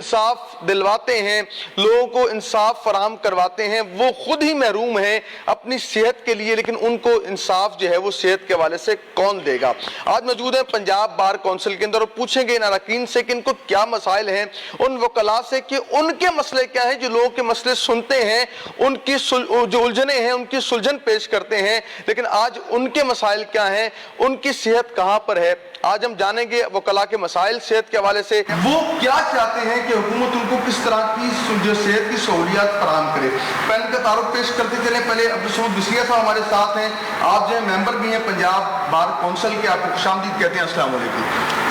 انصاف دلواتے ہیں, لوگوں کو انصاف فراہم کرواتے ہیں, وہ خود ہی محروم ہیں اپنی صحت کے لیے, لیکن ان کو انصاف جو ہے وہ صحت کے حوالے سے کون دے گا. آج موجود ہیں پنجاب بار کونسل کے اندر اور پوچھیں گے ان اراکین سے کہ ان کو کیا مسائل ہیں, ان وکلاء سے کہ ان کے مسئلے کیا ہیں, جو لوگوں کے مسئلے سنتے ہیں, ان کی جو الجھنیں ہیں ان کی سلجھن پیش کرتے ہیں, لیکن آج ان کے مسائل کیا ہیں, ان کی صحت کہاں پر ہے. آج ہم جانیں گے وکلاء کے مسائل صحت کے حوالے سے, وہ کیا چاہتے ہیں کہ حکومت ان کو کس طرح کی جو صحت کی سہولیات فراہم کرے. پہلے کا تعارف پیش کرتے چلیں. پہلے عبدالصمد بسریہ صاحب ہمارے ساتھ ہیں, آپ جو ہیں ممبر بھی ہیں پنجاب بار کونسل کے, آپ کو خوش آمدید کہتے ہیں. السلام علیکم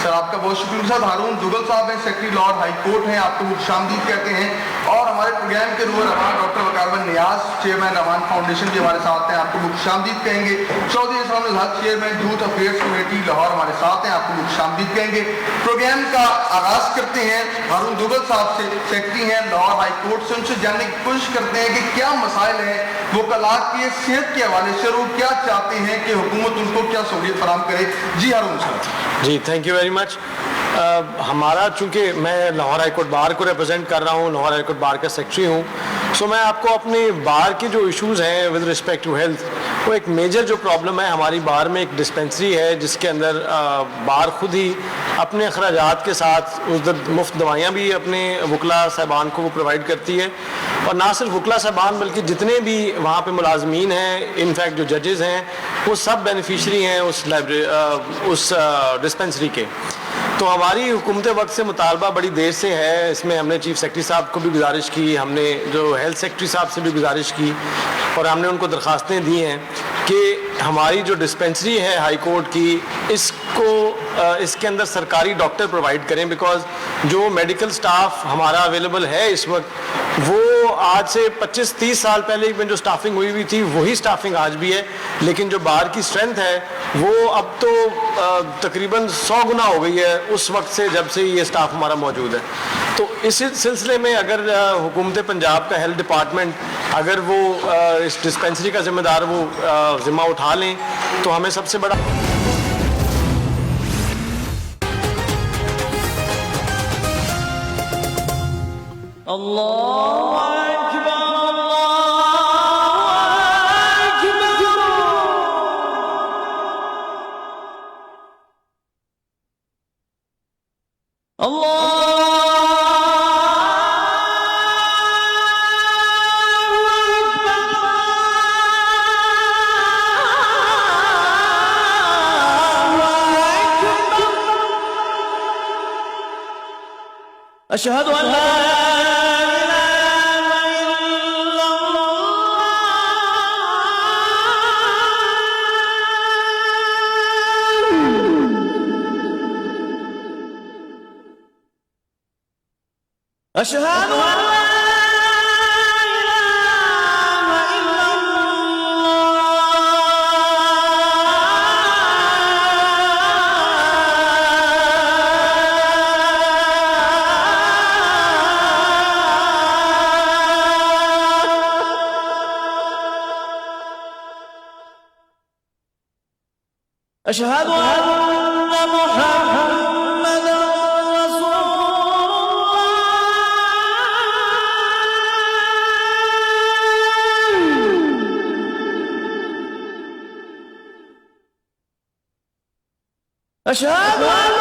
سر, آپ کا بہت شکریہ. سر ہارون دوگل صاحب ہیں, سیکرٹری لاہور ہائی کورٹ ہیں, آپ کو خوش آمدید کہتے ہیں. اور ہمارے پروگرام کے روح رحمان ڈاکٹر وقار بن نیاز, چیئرمین رحمان فاؤنڈیشن بھی ہمارے ساتھ ہیں, آپ کو خوش آمدید کہیں گے. چودھری اسلام الحق, chairman youth affairs committee Lahore ہمارے ساتھ ہیں, آپ کو خوش آمدید کہیں گے. پروگرام کا آغاز کرتے ہیں ہارون دوگل صاحب سے, سیکرٹری ہیں لاہور ہائی کورٹ سے. ان سے جاننے کی کوشش کرتے ہیں کہ کیا مسائل ہیں وکلاء کی صحت کے حوالے سے, وہ کیا چاہتے ہیں کہ حکومت ان کو کیا سہولیت فراہم کرے. جی ہارون صاحب. جی تھینک یو ویری مچ. ہمارا چونکہ میں لاہور ہائی کورٹ بار کو ریپرزینٹ کر رہا ہوں, لاہور ہائی کورٹ بار کا سیکرٹری ہوں, سو میں آپ کو اپنے بار کی جو ایشوز ہیں ود رسپیکٹ ٹو ہیلتھ, وہ ایک میجر جو پرابلم ہے ہماری بار میں, ایک ڈسپینسری ہے جس کے اندر بار خود ہی اپنے اخراجات کے ساتھ مفت دوائیاں بھی اپنے وکلاء صاحبان کو وہ پرووائڈ کرتی ہے. اور نہ صرف وکلاء صاحبان بلکہ جتنے بھی وہاں پہ ملازمین ہیں, انفیکٹ جو ججز ہیں, وہ سب بینیفیشری ہیں اس ڈسپینسری کے. تو ہماری حکومت وقت سے مطالبہ بڑی دیر سے ہے. اس میں ہم نے چیف سیکرٹری صاحب کو بھی گزارش کی, ہم نے جو ہیلتھ سیکرٹری صاحب سے بھی گزارش کی, اور ہم نے ان کو درخواستیں دی ہیں کہ ہماری جو ڈسپینسری ہے ہائی کورٹ کی, اس کے اندر سرکاری ڈاکٹر پرووائڈ کریں, بیکاز جو میڈیکل سٹاف ہمارا اویلیبل ہے اس وقت, وہ آج سے 25-30 سال پہلے میں جو سٹافنگ ہوئی تھی وہی سٹافنگ آج بھی ہے, لیکن جو بار کی اسٹرینتھ ہے وہ اب تو تقریباً 100 گنا ہو گئی ہے اس وقت سے جب سے یہ سٹاف ہمارا موجود ہے. تو اس سلسلے میں اگر حکومت پنجاب کا ہیلتھ ڈپارٹمنٹ اگر وہ اس ڈسپینسری کا ذمہ دار وہ ذمہ اٹھا لیں تو ہمیں سب سے بڑا اشہد ان لا اشہد ان اشہد ان محمد رسول اللہ. اشہد ان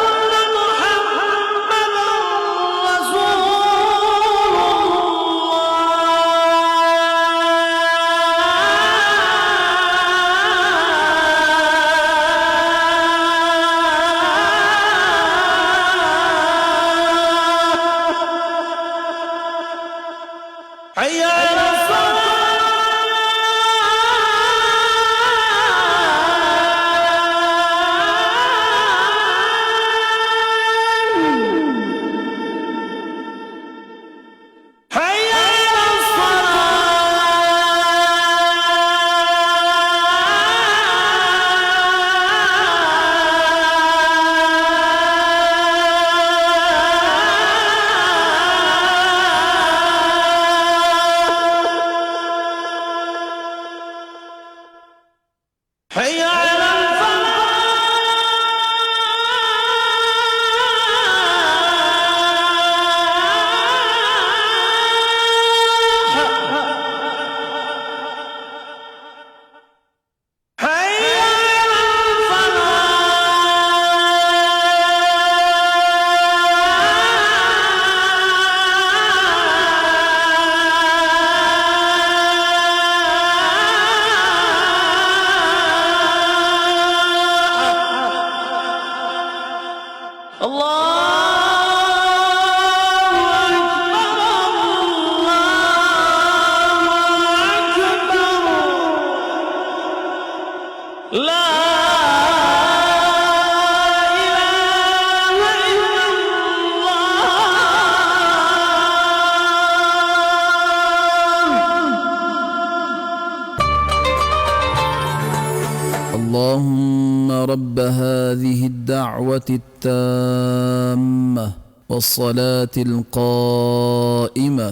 رب هذه الدعوة التامة والصلاة القائمة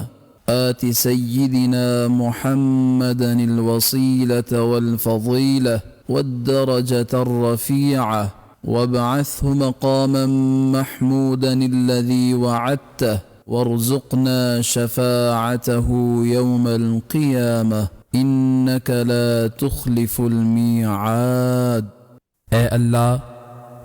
آت سيدنا محمدا الوسيلة والفضيلة والدرجة الرفيعة وابعثه مقاما محمودا الذي وعدته وارزقنا شفاعته يوم القيامة إنك لا تخلف الميعاد۔ اے اللہ،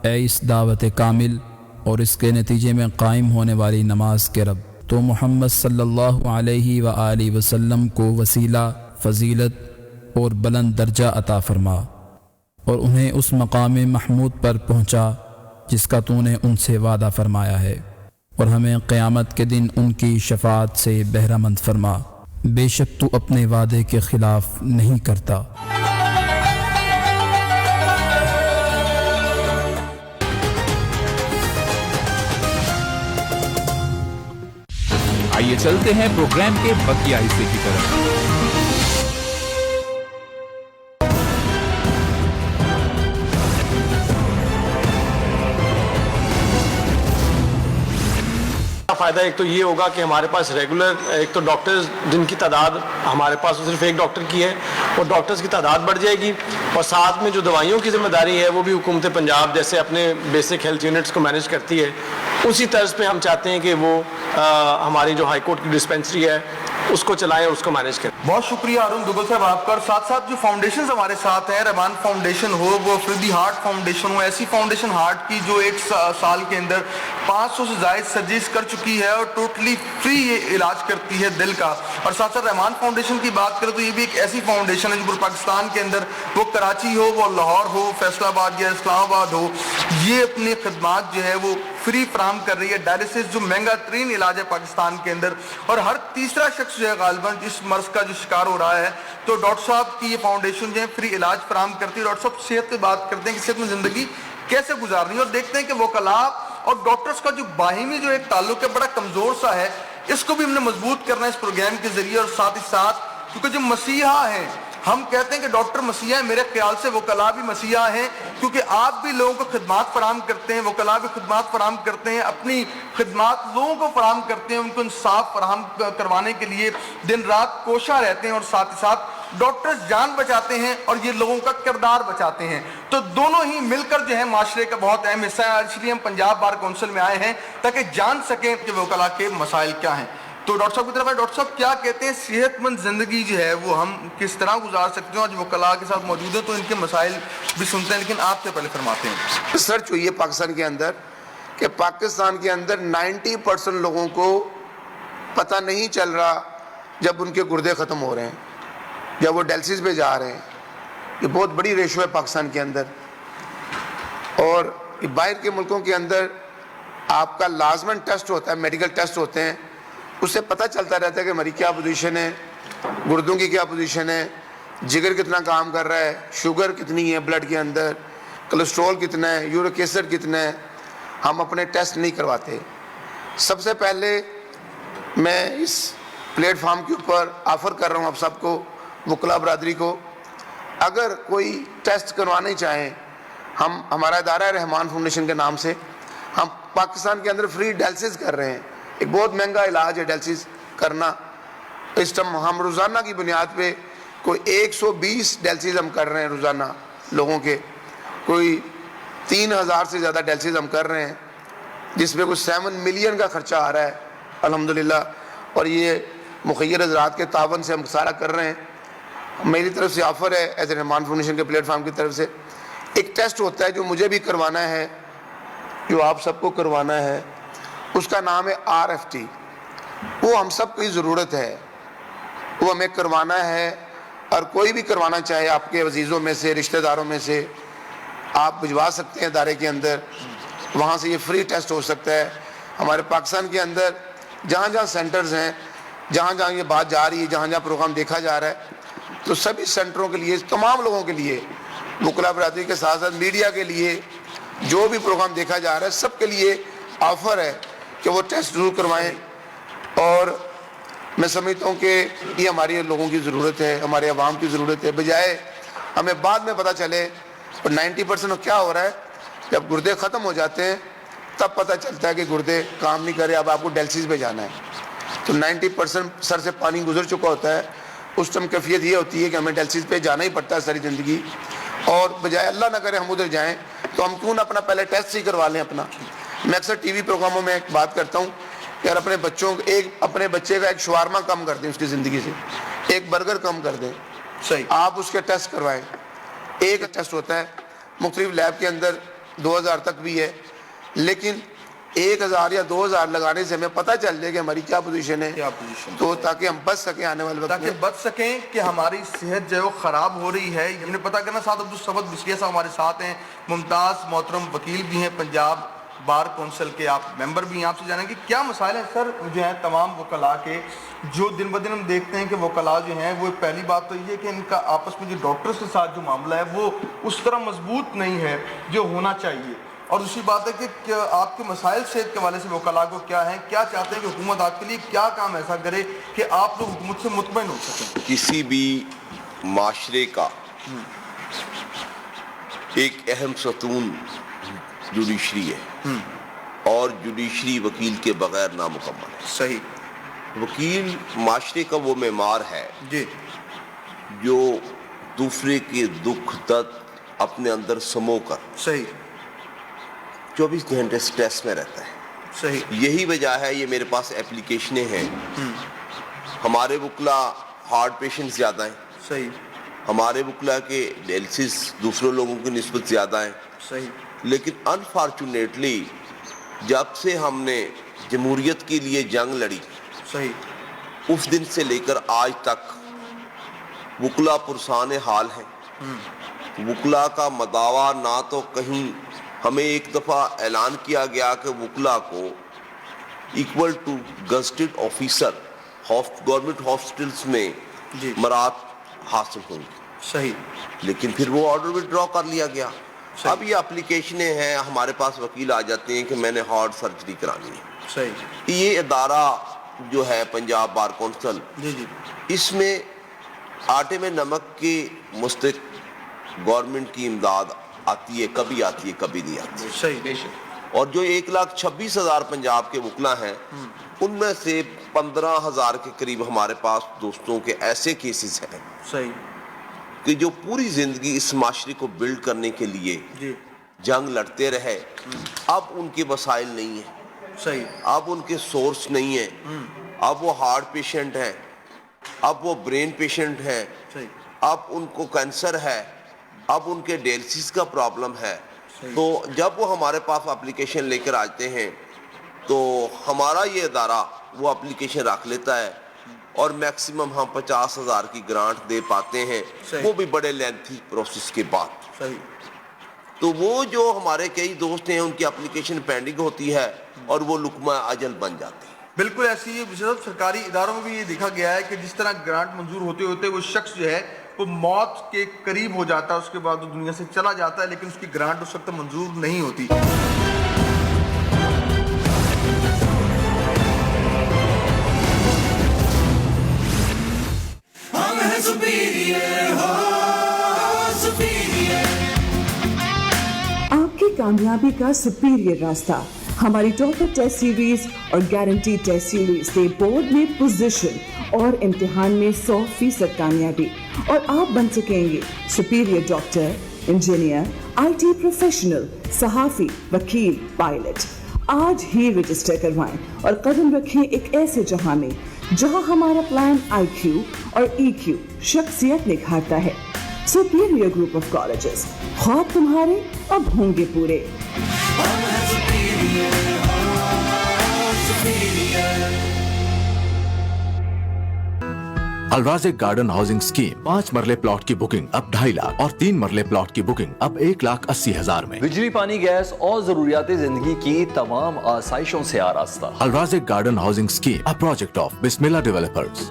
اے اس دعوت کامل اور اس کے نتیجے میں قائم ہونے والی نماز کے رب، تو محمد صلی اللہ علیہ وآلہ وسلم کو وسیلہ، فضیلت اور بلند درجہ عطا فرما، اور انہیں اس مقام محمود پر پہنچا جس کا تو نے ان سے وعدہ فرمایا ہے، اور ہمیں قیامت کے دن ان کی شفاعت سے بہرہ مند فرما، بے شک تو اپنے وعدے کے خلاف نہیں کرتا۔ آئیے چلتے ہیں پروگرام کے بقیہ حصے کی طرف۔ فائدہ ایک تو یہ ہوگا کہ ہمارے پاس ریگولر ایک تو ڈاکٹرز جن کی تعداد ہمارے پاس صرف ایک ڈاکٹر کی ہے، اور ڈاکٹرز کی تعداد بڑھ جائے گی، اور ساتھ میں جو دوائیوں کی ذمہ داری ہے وہ بھی حکومت پنجاب جیسے اپنے بیسک ہیلتھ یونٹس کو مینیج کرتی ہے، اسی طرز پہ ہم چاہتے ہیں کہ وہ ہماری جو ہائی کورٹ کی ڈسپینسری ہے اس کو چلائیں، اس کو مینیج کریں۔ بہت شکریہ ہارون دوگل صاحب آپ کا، اور ساتھ ساتھ جو فاؤنڈیشنز ہمارے ساتھ ہیں، رحمان فاؤنڈیشن ہو، وہ فردی ہارٹ فاؤنڈیشن ہو، ایسی فاؤنڈیشن ہارٹ کی جو ایک سال کے اندر 500 سے زائد سرجریز کر چکی ہے اور ٹوٹلی فری یہ علاج کرتی ہے دل کا، اور ساتھ ساتھ رحمان فاؤنڈیشن کی بات کریں تو یہ بھی ایک ایسی فاؤنڈیشن ہے جو پورے پاکستان کے اندر، وہ کراچی ہو، وہ لاہور ہو، فیصل آباد یا اسلام آباد ہو، یہ اپنی خدمات جو ہے وہ فری فراہم کر رہی ہے۔ ڈائلسس جو مہنگا ترین علاج ہے پاکستان کے اندر، اور ہر تیسرا شخص جو ہے غالباً اس مرض کا جو شکار ہو رہا ہے، تو ڈاکٹر صاحب کی یہ فاؤنڈیشن جو ہے فری علاج فراہم کرتی ہے۔ ڈاکٹر صاحب صحت پہ بات کرتے ہیں کہ صحت میں زندگی کیسے گزارنی ہے، اور دیکھتے ہیں کہ وکلاء اور ڈاکٹرز کا جو باہمی جو ایک تعلق ہے بڑا کمزور سا ہے، اس کو بھی ہم نے مضبوط کرنا ہے اس پروگرام کے ذریعے، اور ساتھ ہی ساتھ کیونکہ جو مسیحا ہیں، ہم کہتے ہیں کہ ڈاکٹر مسیحا ہیں، میرے خیال سے وکلاء بھی مسیحا ہیں، کیونکہ آپ بھی لوگوں کو خدمات فراہم کرتے ہیں، وکلاء بھی خدمات فراہم کرتے ہیں، اپنی خدمات لوگوں کو فراہم کرتے ہیں، ان کو انصاف فراہم کروانے کے لیے دن رات کوشاں رہتے ہیں، اور ساتھ ہی ساتھ ڈاکٹرز جان بچاتے ہیں اور یہ لوگوں کا کردار بچاتے ہیں، تو دونوں ہی مل کر جو ہے معاشرے کا بہت اہم حصہ ہے۔ اس لیے ہم پنجاب بار کونسل میں آئے ہیں تاکہ جان سکیں کہ وکلاء کے مسائل کیا ہیں۔ تو ڈاکٹر صاحب کی طرف ہے، ڈاکٹر صاحب کیا کہتے ہیں صحت مند زندگی جو ہے وہ ہم کس طرح گزار سکتے ہیں؟ آج وکلاء کے ساتھ موجود ہیں تو ان کے مسائل بھی سنتے ہیں، لیکن آپ سے پہلے فرماتے ہیں۔ ریسرچ ہوئی ہے پاکستان کے اندر کہ پاکستان کے اندر 90% لوگوں کو پتہ نہیں چل رہا جب ان کے گردے ختم ہو رہے ہیں، جب وہ ڈائلسس پہ جا رہے ہیں۔ یہ بہت بڑی ریشو ہے پاکستان کے اندر، اور باہر کے ملکوں کے اندر آپ کا لازماً ٹیسٹ ہوتا ہے، میڈیکل ٹیسٹ ہوتے ہیں، اس سے پتہ چلتا رہتا ہے کہ ہماری کیا پوزیشن ہے، گردوں کی کیا پوزیشن ہے، جگر کتنا کام کر رہا ہے، شوگر کتنی ہے بلڈ کے اندر، کولیسٹرول کتنا ہے، یورک ایسڈ کتنا ہے۔ ہم اپنے ٹیسٹ نہیں کرواتے۔ سب سے پہلے میں اس پلیٹ فارم کے اوپر آفر کر رہا ہوں آپ سب کو، وکلاء برادری کو، اگر کوئی ٹیسٹ کروانے چاہیں، ہمارا ادارہ ہے رحمان فاؤنڈیشن کے نام سے، ہم پاکستان کے اندر فری ڈائلسس کر رہے ہیں۔ ایک بہت مہنگا علاج ہے ڈائلسس کرنا، اس ٹائم ہم روزانہ کی بنیاد پہ کوئی 120 ڈائلسس ہم کر رہے ہیں روزانہ لوگوں کے، کوئی 3000 سے زیادہ ڈائلسس ہم کر رہے ہیں، جس میں کوئی 7 ملین کا خرچہ آ رہا ہے الحمدللہ، اور یہ مخیر حضرات کے تعاون سے ہم سارا کر رہے ہیں۔ میری طرف سے آفر ہے ایز اے رحمان فاؤنڈیشن کے پلیٹ فارم کی طرف سے، ایک ٹیسٹ ہوتا ہے جو مجھے بھی کروانا ہے، جو آپ سب کو کروانا ہے، اس کا نام ہے RFT۔ وہ ہم سب کی ضرورت ہے، وہ ہمیں کروانا ہے، اور کوئی بھی کروانا چاہے آپ کے عزیزوں میں سے، رشتہ داروں میں سے، آپ بھجوا سکتے ہیں ادارے کے اندر، وہاں سے یہ فری ٹیسٹ ہو سکتا ہے۔ ہمارے پاکستان کے اندر جہاں جہاں سینٹرز ہیں، جہاں جہاں یہ بات جا رہی ہے، جہاں جہاں پروگرام دیکھا جا رہا ہے، تو سبھی سینٹروں کے لیے، تمام لوگوں کے لیے، وکلاء برادری کے ساتھ ساتھ میڈیا کے لیے، جو بھی پروگرام دیکھا جا رہا ہے سب کے لیے آفر ہے کہ وہ ٹیسٹ ضرور کروائیں۔ اور میں سمجھتا ہوں کہ یہ ہماری لوگوں کی ضرورت ہے، ہمارے عوام کی ضرورت ہے، بجائے ہمیں بعد میں پتہ چلے اور 90% کیا ہو رہا ہے، جب گردے ختم ہو جاتے ہیں تب پتہ چلتا ہے کہ گردے کام نہیں کر رہے، اب آپ کو ڈیلسس پہ جانا ہے. تو 90% سر سے پانی گزر چکا ہوتا ہے، اس ٹائم کیفیت یہ ہوتی ہے کہ ہمیں ڈیلسس پہ جانا ہی پڑتا ہے ساری زندگی، اور بجائے اللہ نہ کرے ہم ادھر جائیں تو ہم کیوں نہ اپنا پہلے ٹیسٹ ہی کروا لیں اپنا. میں اکثر ٹی وی پروگراموں میں ایک بات کرتا ہوں کہ یار اپنے بچے کا ایک شوارما کم کر دیں اس کی زندگی سے، ایک برگر کم کر دیں، صحیح. آپ اس کے ٹیسٹ کروائیں. ایک ٹیسٹ ہوتا ہے مختلف لیب کے اندر 2000 تک بھی ہے، لیکن 1000 یا 2000 لگانے سے ہمیں پتہ چل جائے کہ ہماری کیا پوزیشن ہے، تو تاکہ ہم بچ سکیں آنے والے وقت میں، تاکہ بچ سکیں کہ ہماری صحت جو ہے وہ خراب ہو رہی ہے. ہم نے پتہ کرنا ساتھ عبدالصمد بسکیہ صاحب ہمارے ساتھ ہیں، ممتاز محترم وکیل بھی ہیں، پنجاب بار کونسل کے آپ ممبر بھی ہیں. آپ سے جانیں کہ کیا مسائل ہیں سر جو ہیں تمام وکلاء کے، جو دن بدن ہم دیکھتے ہیں کہ وکلاء جو ہیں وہ پہلی بات تو یہ کہ ان کا آپس میں جو ڈاکٹرز کے ساتھ جو معاملہ ہے وہ اس طرح مضبوط نہیں ہے جو ہونا چاہیے. اور دوسری بات ہے کہ آپ کے مسائل صحت کے حوالے سے وکلاء کو کیا ہیں، کیا چاہتے ہیں کہ حکومت آپ کے لیے کیا کام ایسا کرے کہ آپ لوگ حکومت سے مطمئن ہو سکیں. کسی بھی معاشرے کا ایک اہم ستون جوڈیشری ہے، اور جوڈیشری وکیل کے بغیر نامکمل ہے. صحیح. وکیل معاشرے کا وہ معمار ہے جی جو دوسرے کے دکھ درد اپنے اندر سمو کر صحیح 24 گھنٹے سٹریس میں رہتا ہے. صحیح. یہی وجہ ہے یہ میرے پاس اپلیکیشنیں ہیں. ہمارے وکلاء ہارٹ پیشنٹ زیادہ ہیں، صحیح. ہمارے وکلاء کے ڈیلسس دوسرے لوگوں کی نسبت زیادہ ہیں. صحیح. لیکن انفارچونیٹلی جب سے ہم نے جمہوریت کے لیے جنگ لڑی، صحیح. اس دن سے لے کر آج تک وکلاء پرسان حال ہیں. وکلاء کا مداوا نہ تو کہیں، ہمیں ایک دفعہ اعلان کیا گیا کہ وکلاء کو equal to gazetted officer government hospitals میں جی مراد حاصل ہوں گی. صحیح. لیکن پھر وہ آرڈر وڈرا کر لیا گیا. اب یہ اپلیکیشنیں ہیں، ہمارے پاس وکیل آ جاتے ہیں کہ میں نے ہارٹ سرجری کرانی ہے. صحیح. یہ ادارہ جو ہے پنجاب بار کونسل، جی جی اس میں آٹے میں نمک کے مستق گورنمنٹ کی امداد آتی ہے، کبھی آتی ہے کبھی نہیں آتی. صحیح. اور جو 1,26,000 پنجاب کے وکلاء ہیں، ان میں سے 15,000 کے قریب ہمارے پاس دوستوں کے ایسے کیسز ہیں صحیح. کہ جو پوری زندگی اس معاشرے کو بلڈ کرنے کے لیے جی جنگ لڑتے رہے، اب ان کے وسائل نہیں ہیں، صحیح. اب ان کے سورس نہیں ہیں، اب وہ ہارٹ پیشنٹ ہیں، اب وہ برین پیشنٹ ہیں، صحیح. اب ان کو کینسر ہے، اب ان کے ڈیلسس کا پرابلم ہے. تو جب وہ ہمارے پاس اپلیکیشن لے کر آتے ہیں تو ہمارا یہ ادارہ وہ اپلیکیشن رکھ لیتا ہے، اور میکسیمم ہم 50,000 کی گرانٹ دے پاتے ہیں، وہ بھی بڑے لینتھی پروسیس کے بعد. صحیح. تو وہ جو ہمارے کئی دوست ہیں ان کی اپلیکیشن پینڈنگ ہوتی ہے اور وہ لقمہ اجل بن جاتے ہیں. بالکل ایسی ہی سرکاری اداروں میں بھی یہ دیکھا گیا ہے کہ جس طرح گرانٹ منظور ہوتے ہوتے وہ شخص جو ہے وہ موت کے قریب ہو جاتا ہے، اس کے بعد وہ دنیا سے چلا جاتا ہے، لیکن اس کی گرانٹ اس وقت منظور نہیں ہوتی. آپ کی کامیابی کا سپیریئر راستہ ہماری ٹاپر ٹیسٹ سیریز اور گارنٹی ٹیسٹ سیریز سے بورڈ میں پوزیشن اور امتحان میں 100% کامیابی، اور آپ بن سکیں گے superior doctor, engineer, IT professional, صحافی، وکیل، پائلٹ. آج ہی رجسٹر کروائیں اور قدم رکھیں ایک ایسے جہاں میں جہاں ہمارا پلان IQ اور EQ شخصیت نکھارتا ہے. سپیریئر گروپ آف کالجز، خواب تمہارے اب ہوں گے پورے. Razaq garden housing scheme, 5 مرلے plot کی بکنگ اب 2.5 لاکھ اور 3 مرلے پلاٹ کی بکنگ اب 1,80,000 میں. بجلی، پانی، گیس اور ضروریات زندگی کی تمام آسائشوں سے آراستہ. Alrazaq garden housing scheme, a project of Bismillah Developers.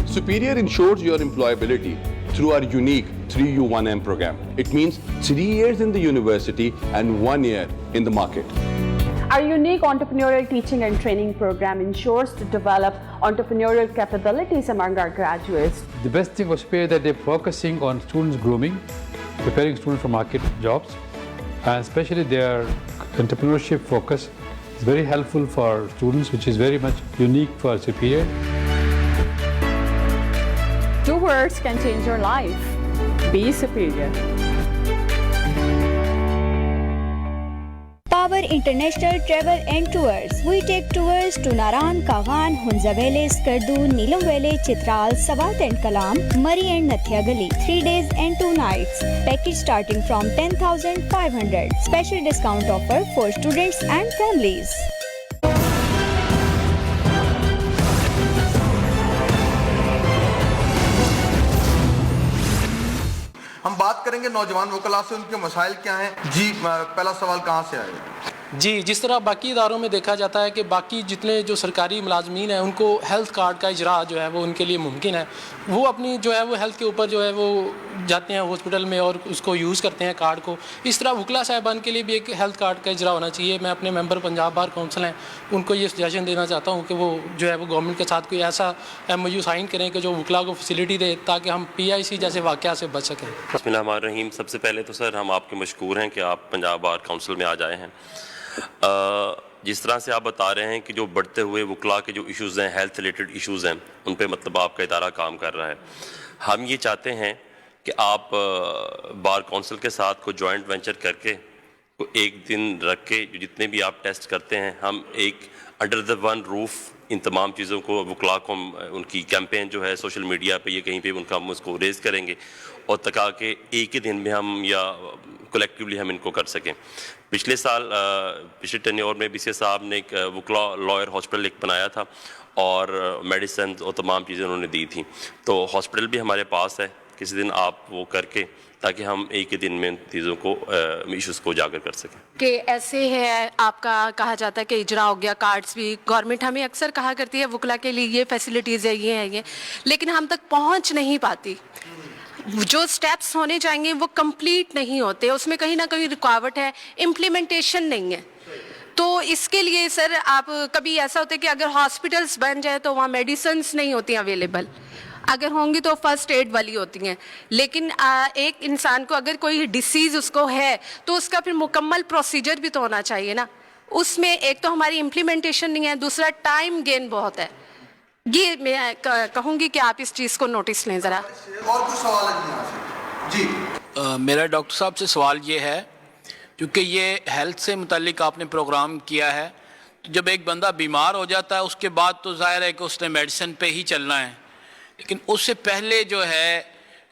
Superior ensures your employability through our unique 3U1M program. It means 3 years in the university and 1 year in the market. Our unique entrepreneurial teaching and training program ensures to develop entrepreneurial capabilities among our graduates. The best thing was that they're focusing on students grooming, preparing students for market jobs, and especially their entrepreneurship focus is very helpful for students, which is very much unique for Superior. 2 words can change your life. Be superior. Power International Travel and Tours. We take tours to Naran, Kawan, Hunza Valley, Skardu, Neelam Valley, Chitral, Sawat and Kalam, Murray and Nathia Gali. 3 days and 2 nights. Package starting from 10,500. Special discount offer for students and families. ہم بات کریں گے نوجوان وکلاء سے، ان کے مسائل کیا ہیں. جی پہلا سوال کہاں سے آئے گا؟ جی جس طرح باقی اداروں میں دیکھا جاتا ہے کہ باقی جتنے جو سرکاری ملازمین ہیں ان کو ہیلتھ کارڈ کا اجرا جو ہے وہ ان کے لیے ممکن ہے. وہ اپنی جو ہے وہ ہیلتھ کے اوپر جو ہے وہ جاتے ہیں ہاسپٹل میں اور اس کو یوز کرتے ہیں کارڈ کو. اس طرح وکلاء صاحبان کے لیے بھی ایک ہیلتھ کارڈ کا اجرا ہونا چاہیے. میں اپنے ممبر پنجاب بار کونسل ہیں ان کو یہ سجیشن دینا چاہتا ہوں کہ وہ جو ہے وہ گورنمنٹ کے ساتھ کوئی ایسا MOU سائن کریں کہ جو وکلاء کو فیسلٹی دے تاکہ ہم PIC جیسے واقعہ سے بچ سکیں. بسم اللہ الرحمن الرحیم. سب سے پہلے تو سر ہم آپ کے مشکور ہیں کہ آپ پنجاب بار کونسل میں آ جائے ہیں. جس طرح سے آپ بتا رہے ہیں کہ جو بڑھتے ہوئے وکلاء کے جو ایشوز ہیں، ہیلتھ ریلیٹڈ ایشوز ہیں، ان پہ مطلب آپ کا ادارہ کام کر رہا ہے. ہم یہ چاہتے ہیں کہ آپ بار کونسل کے ساتھ کوئی جوائنٹ وینچر کر کے ایک دن رکھ کے جتنے بھی آپ ٹیسٹ کرتے ہیں ہم ایک انڈر دا ون روف ان تمام چیزوں کو وکلاء کو ان کی کیمپین جو ہے سوشل میڈیا پہ یا کہیں پہ ان کا ہم اس کو ریز کریں گے اور تکا کہ ایک ہی دن میں ہم یا کولیکٹیولی ہم ان کو کر سکیں. پچھلے سال پچھلے ٹینیور میں BCS صاحب نے ایک وکلاء لائر ہاسپٹل ایک بنایا تھا اور میڈیسنز اور تمام چیزیں انہوں نے دی تھیں. تو ہاسپٹل بھی ہمارے پاس ہے، کسی دن آپ وہ کر کے تاکہ ہم ایک ہی دن میں ان چیزوں کو ایشوز کو اجاگر کر سکیں. کہ ایسے ہے آپ کا کہا جاتا ہے کہ اجرا ہو گیا، کارڈز بھی گورنمنٹ ہمیں اکثر کہا کرتی ہے وکلاء کے لیے یہ فیسلٹیز ہے، یہ ہے یہ، لیکن ہم تک پہنچ نہیں پاتی. جو سٹیپس ہونے چاہیے وہ کمپلیٹ نہیں ہوتے، اس میں کہیں نہ کہیں رکاوٹ ہے، امپلیمنٹیشن نہیں ہے. تو اس کے لیے سر آپ کبھی ایسا ہوتا ہے کہ اگر ہاسپٹلس بن جائے تو وہاں میڈیسنس نہیں ہوتی اویلیبل، اگر ہوں گی تو فرسٹ ایڈ والی ہوتی ہیں. لیکن ایک انسان کو اگر کوئی ڈیسیز اس کو ہے تو اس کا پھر مکمل پروسیجر بھی تو ہونا چاہیے نا. اس میں ایک تو ہماری امپلیمنٹیشن نہیں ہے، دوسرا ٹائم گین بہت ہے. یہ میں کہوں گی کہ آپ اس چیز کو نوٹس لیں ذرا. اور کچھ سوال ہے جی؟ میرا ڈاکٹر صاحب سے سوال یہ ہے، کیونکہ یہ ہیلتھ سے متعلق آپ نے پروگرام کیا ہے، تو جب ایک بندہ بیمار ہو جاتا ہے اس کے بعد تو ظاہر ہے کہ اس نے میڈیسن پہ ہی چلنا ہے، لیکن اس سے پہلے جو ہے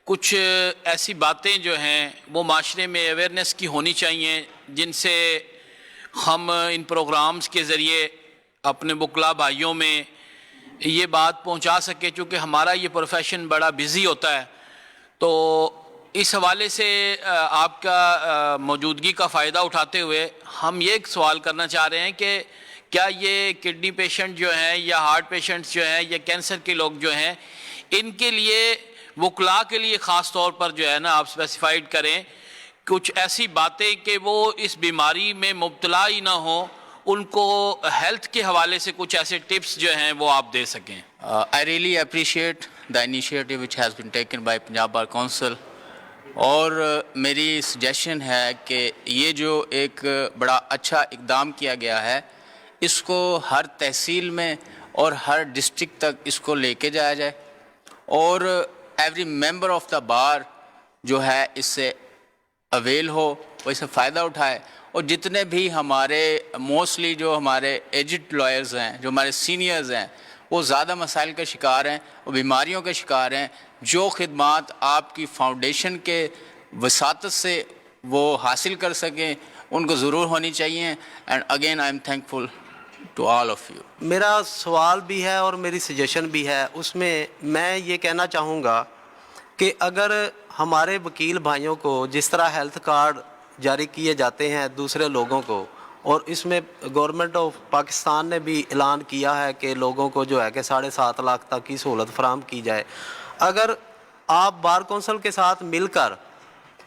کچھ ایسی باتیں جو ہیں وہ معاشرے میں اویئرنیس کی ہونی چاہیے جن سے ہم ان پروگرامز کے ذریعے اپنے وکلاء بھائیوں میں یہ بات پہنچا سکے. چونکہ ہمارا یہ پروفیشن بڑا بزی ہوتا ہے، تو اس حوالے سے آپ کا موجودگی کا فائدہ اٹھاتے ہوئے ہم یہ ایک سوال کرنا چاہ رہے ہیں کہ کیا یہ کڈنی پیشنٹ جو ہیں یا ہارٹ پیشنٹس جو ہیں یا کینسر کے لوگ جو ہیں، ان کے لیے وکلاء کے لیے خاص طور پر جو ہے نا آپ اسپیسیفائڈ کریں کچھ ایسی باتیں کہ وہ اس بیماری میں مبتلا ہی نہ ہوں، ان کو ہیلتھ کے حوالے سے کچھ ایسے ٹپس جو ہیں وہ آپ دے سکیں. I really appreciate the initiative which has been taken by Punjab Bar Council. اور میری سجیشن ہے کہ یہ جو ایک بڑا اچھا اقدام کیا گیا ہے اس کو ہر تحصیل میں اور ہر ڈسٹرکٹ تک اس کو لے کے جایا جائے اور ایوری ممبر آف دا بار جو ہے اس سے اویل ہو، وہ اس سے فائدہ اٹھائے. اور جتنے بھی ہمارے موسٹلی جو ہمارے ایجڈ لائرز ہیں، جو ہمارے سینئرز ہیں، وہ زیادہ مسائل کا شکار ہیں، وہ بیماریوں کے شکار ہیں. جو خدمات آپ کی فاؤنڈیشن کے وساطت سے وہ حاصل کر سکیں ان کو ضرور ہونی چاہیے. And again I am thankful to all of you. میرا سوال بھی ہے اور میری سجیشن بھی ہے. اس میں یہ کہنا چاہوں گا کہ اگر ہمارے وکیل بھائیوں کو جس طرح ہیلتھ کارڈ جاری کیے جاتے ہیں دوسرے لوگوں کو، اور اس میں گورنمنٹ آف پاکستان نے بھی اعلان کیا ہے کہ لوگوں کو جو ہے کہ 7.5 لاکھ تک کی سہولت فراہم کی جائے، اگر آپ بار کونسل کے ساتھ مل کر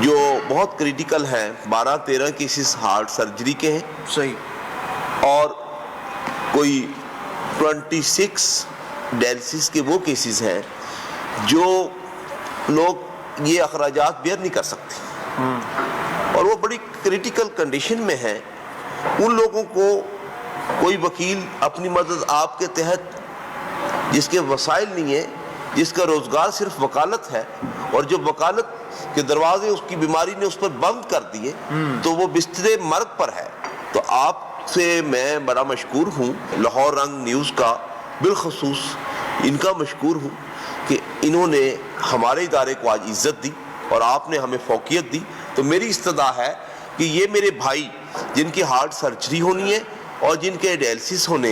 جو بہت کریٹیکل ہیں، 12-13 کیسز ہارٹ سرجری کے ہیں صحیح، اور کوئی 26 ڈائلسس کے وہ کیسز ہیں جو لوگ یہ اخراجات بیئر نہیں کر سکتے اور وہ بڑی کریٹیکل کنڈیشن میں ہیں. ان لوگوں کو کوئی وکیل اپنی مدد آپ کے تحت، جس کے وسائل نہیں ہیں، جس کا روزگار صرف وکالت ہے، اور جو وکالت کے دروازے اس کی بیماری نے اس پر بند کر دیے تو وہ بستر مرگ پر ہے. تو آپ سے میں بڑا مشکور ہوں، لاہور رنگ نیوز کا بالخصوص ان کا مشکور ہوں کہ انہوں نے ہمارے ادارے کو آج عزت دی اور آپ نے ہمیں فوقیت دی. تو میری استدعا ہے کہ یہ میرے بھائی جن کی ہارٹ سرجری ہونی ہے اور جن کے ڈائلسس ہونے